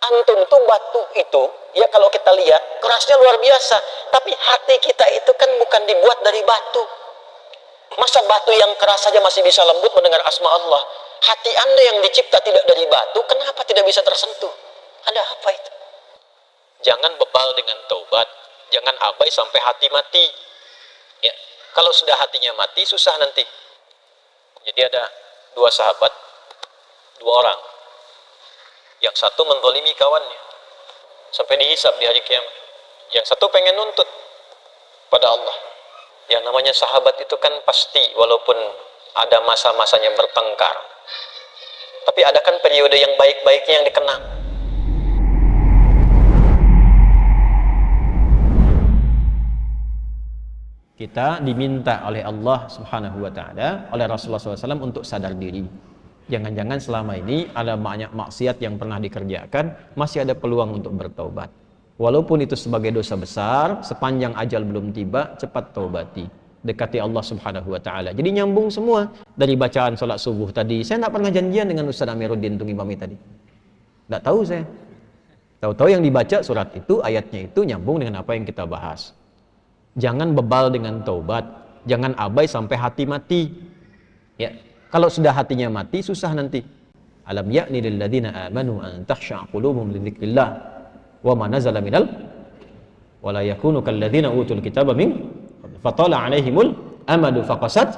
Antum tuh batu itu, ya kalau kita lihat kerasnya luar biasa, tapi hati kita itu kan bukan dibuat dari batu. Masa batu yang keras saja masih bisa lembut mendengar asma Allah? Hati Anda yang dicipta tidak dari batu, kenapa tidak bisa tersentuh? Ada apa itu? Jangan bebal dengan taubat, jangan abai sampai hati mati. Ya, kalau sudah hatinya mati susah nanti. Jadi ada dua sahabat, dua orang. Yang satu menzalimi kawannya sampai dihisab di hari kiamat. Yang satu pengen nuntut pada Allah. Yang namanya sahabat itu kan pasti walaupun ada masa-masanya bertengkar, tapi ada kan periode yang baik-baiknya yang dikenang. Kita diminta oleh Allah Subhanahu wa Ta'ala, oleh Rasulullah SAW untuk sadar diri. Jangan-jangan selama ini ada banyak maksiat yang pernah dikerjakan, masih ada peluang untuk bertaubat. Walaupun itu sebagai dosa besar, sepanjang ajal belum tiba, cepat taubati. Dekati Allah Subhanahu wa Ta'ala. Jadi nyambung semua dari bacaan sholat subuh tadi. Saya tidak pernah janjian dengan Ustaz Amiruddin untuk imami tadi. Tidak tahu saya. Tahu-tahu yang dibaca surat itu, ayatnya itu nyambung dengan apa yang kita bahas. Jangan bebal dengan taubat, jangan abai sampai hati mati. Ya, kalau sudah hatinya mati susah nanti. Alam ya'ni lil ladzina amanu an takhsha'a qulubuhum li dzikrillah wa ma nazala minal wa la yakunu kal ladzina utul kitaba min fatala 'alaihimul amadu faqasat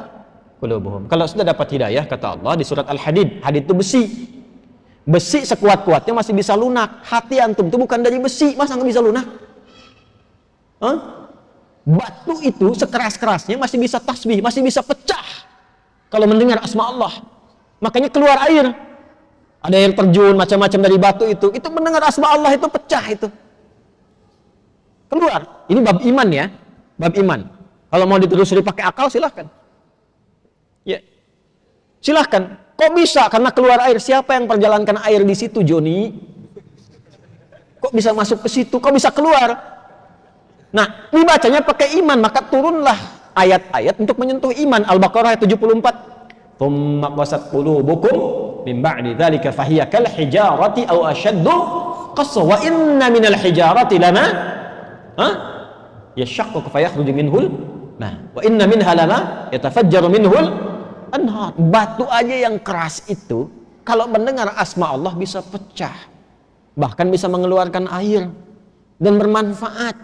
qulubuhum. Kalau sudah dapat hidayah kata Allah di surat Al-Hadid, hadid itu besi. Besi sekuat-kuatnya masih bisa lunak. Hati antum itu bukan dari besi, masa nggak bisa lunak? Hah? Batu itu sekeras-kerasnya masih bisa tasbih, masih bisa pecah kalau mendengar asma Allah. Makanya keluar air. Ada air terjun, macam-macam dari batu itu mendengar asma Allah itu pecah itu. Keluar. Ini bab iman ya. Bab iman. Kalau mau ditelusuri pakai akal silahkan. Ya. Silahkan. Kok bisa? Karena keluar air. Siapa yang perjalankan air di situ, Joni? Kok bisa masuk ke situ? Kok bisa keluar? Nah, dibacanya pakai iman, maka turunlah ayat-ayat untuk menyentuh iman. Al-Baqarah ayat 74. Tsumma qasat qulubukum min ba'di dzalika fahiya kal hijarati aw ashaddu qaswa wa inna minal hijarati lama yashaqqu fa yakhruju minhul wa inna minha lama yatafajjaru minhul anhar. Batu aja yang keras itu kalau mendengar asma Allah bisa pecah, bahkan bisa mengeluarkan air dan bermanfaat.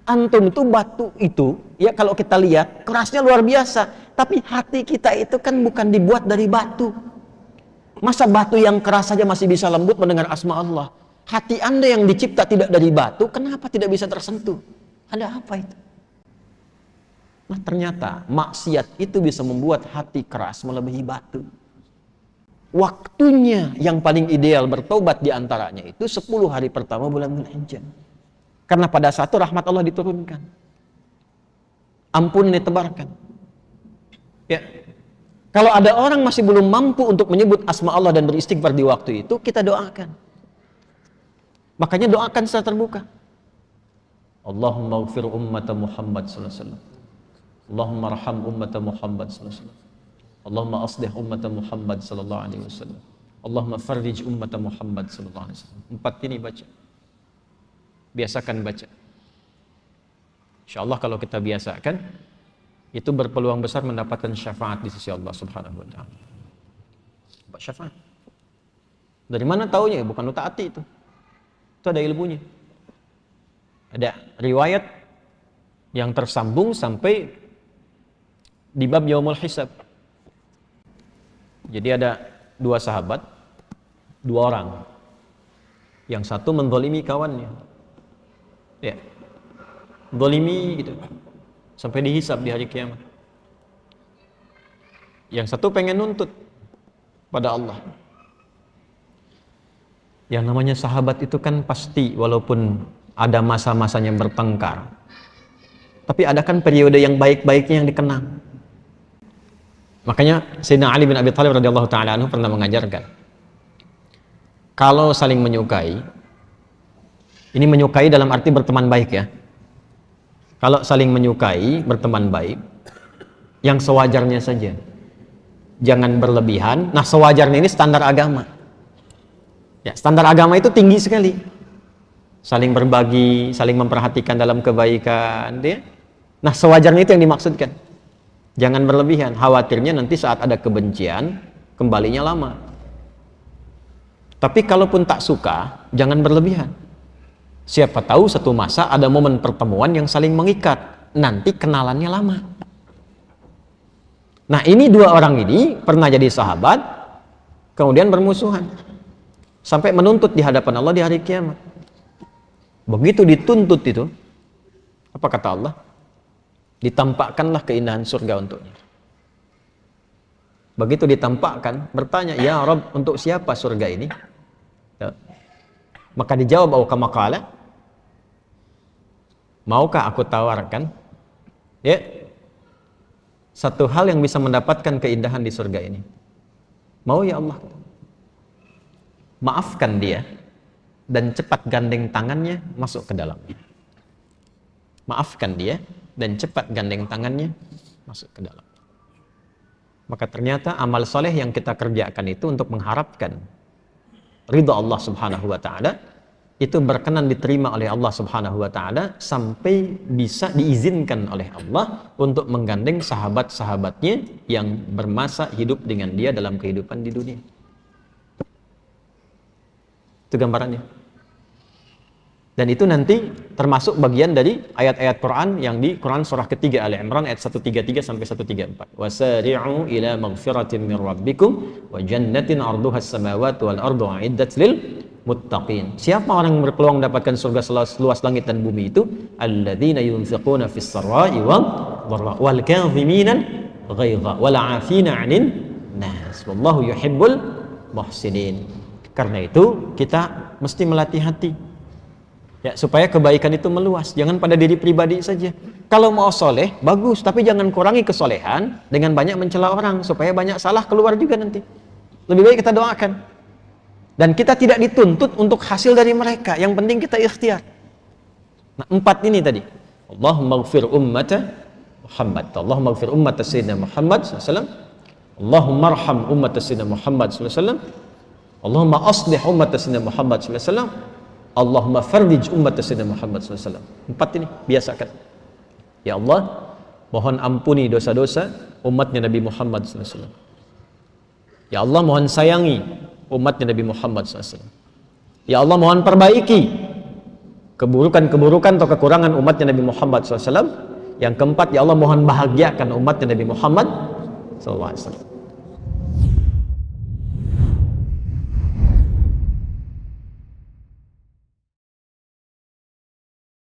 Antum itu batu itu, ya kalau kita lihat kerasnya luar biasa, tapi hati kita itu kan bukan dibuat dari batu. Masa batu yang keras saja masih bisa lembut mendengar asma Allah? Hati Anda yang dicipta tidak dari batu, kenapa tidak bisa tersentuh? Ada apa itu? Nah ternyata maksiat itu bisa membuat hati keras melebihi batu. Waktunya yang paling ideal bertobat diantaranya itu 10 hari pertama bulan Dzulhijjah. Karena pada saat itu rahmat Allah diturunkan. Ampun ditebarkan. Ya. Kalau ada orang masih belum mampu untuk menyebut asma Allah dan beristighfar di waktu itu, kita doakan. Makanya doakan secara terbuka. Allahumma ighfir ummata Muhammad sallallahu alaihi wasallam. Allahumma arham ummata Muhammad sallallahu alaihi wasallam. Allahumma aslih ummata Muhammad sallallahu alaihi wasallam. Allahumma farrij ummata Muhammad sallallahu alaihi wasallam. 4 ini baca. Biasakan baca. InsyaAllah kalau kita biasakan, itu berpeluang besar mendapatkan syafaat di sisi Allah Subhanahu wa Ta'ala. Syafaat. Dari mana taunya? Bukan lu taati itu. Itu ada ilmunya. Ada riwayat yang tersambung sampai di bab Yaumul Hisab. Jadi ada 2 sahabat, 2 orang. Yang satu menzalimi kawannya. Ya, zalimi gitu sampai dihisab di hari kiamat. Yang satu pengen nuntut pada Allah. Yang namanya sahabat itu kan pasti walaupun ada masa-masanya bertengkar, tapi ada kan periode yang baik-baiknya yang dikenang. Makanya Sayyidina Ali bin Abi Thalib radhiyallahu ta'ala anhu pernah mengajarkan, kalau saling menyukai, ini menyukai dalam arti berteman baik ya. Kalau saling menyukai, berteman baik, yang sewajarnya saja. Jangan berlebihan. Nah, sewajarnya ini standar agama. Ya, standar agama itu tinggi sekali. Saling berbagi, saling memperhatikan dalam kebaikan, ya. Nah, sewajarnya itu yang dimaksudkan. Jangan berlebihan, khawatirnya nanti saat ada kebencian, kembalinya lama. Tapi kalaupun tak suka, jangan berlebihan. Siapa tahu satu masa ada momen pertemuan yang saling mengikat, nanti kenalannya lama. Nah, ini dua orang ini pernah jadi sahabat, kemudian bermusuhan. Sampai menuntut di hadapan Allah di hari kiamat. Begitu dituntut itu, apa kata Allah? Ditampakkanlah keindahan surga untuknya. Begitu ditampakkan, bertanya, ya Rabb, untuk siapa surga ini? Ya. Maka dijawab, kama qala, maukah aku tawarkan? Ya, satu hal yang bisa mendapatkan keindahan di surga ini. Mau ya Allah? Maafkan dia dan cepat gandeng tangannya masuk ke dalamnya. Maafkan dia dan cepat gandeng tangannya masuk ke dalam. Maka ternyata amal soleh yang kita kerjakan itu untuk mengharapkan ridha Allah Subhanahu wa Ta'ala, itu berkenan diterima oleh Allah Subhanahu wa Ta'ala sampai bisa diizinkan oleh Allah untuk menggandeng sahabat-sahabatnya yang bermasa hidup dengan dia dalam kehidupan di dunia. Itu gambarannya. Dan itu nanti termasuk bagian dari ayat-ayat Quran yang di Quran surah ketiga Ali Imran ayat 133 sampai 134. Wasari'u ila maghfiratin min rabbikum wa jannatin 'arduhas samawati wal ardu 'iddat lil muttaqin. Siapa orang yang berpeluang mendapatkan surga seluas langit dan bumi itu? Alladzina yunfiquna fis sarai wal dharra wal kadhimina ghaidha wal 'afina 'anil nas. Wallahu yuhibbul muhsinin. Karena itu kita mesti melatih hati. Ya, supaya kebaikan itu meluas, jangan pada diri pribadi saja. Kalau mau soleh, bagus, tapi jangan kurangi kesolehan dengan banyak mencela orang, supaya banyak salah keluar juga nanti. Lebih baik kita doakan. Dan kita tidak dituntut untuk hasil dari mereka, yang penting kita ikhtiar. Nah, 4 ini tadi. Allahumma ighfir ummata Muhammad. Allahumma ighfir ummata Sayyidina Muhammad SAW. Allahumma arham ummata Sayyidina Muhammad SAW. Allahumma aslih ummata Sayyidina Muhammad SAW. Allahumma fardij umat Sayyidina Muhammad SAW. 4 ini biasakan. Ya Allah, mohon ampuni dosa-dosa umatnya Nabi Muhammad SAW. Ya Allah, mohon sayangi umatnya Nabi Muhammad SAW. Ya Allah, mohon perbaiki keburukan-keburukan atau kekurangan umatnya Nabi Muhammad SAW. Yang keempat, ya Allah, mohon bahagiakan umatnya Nabi Muhammad SAW.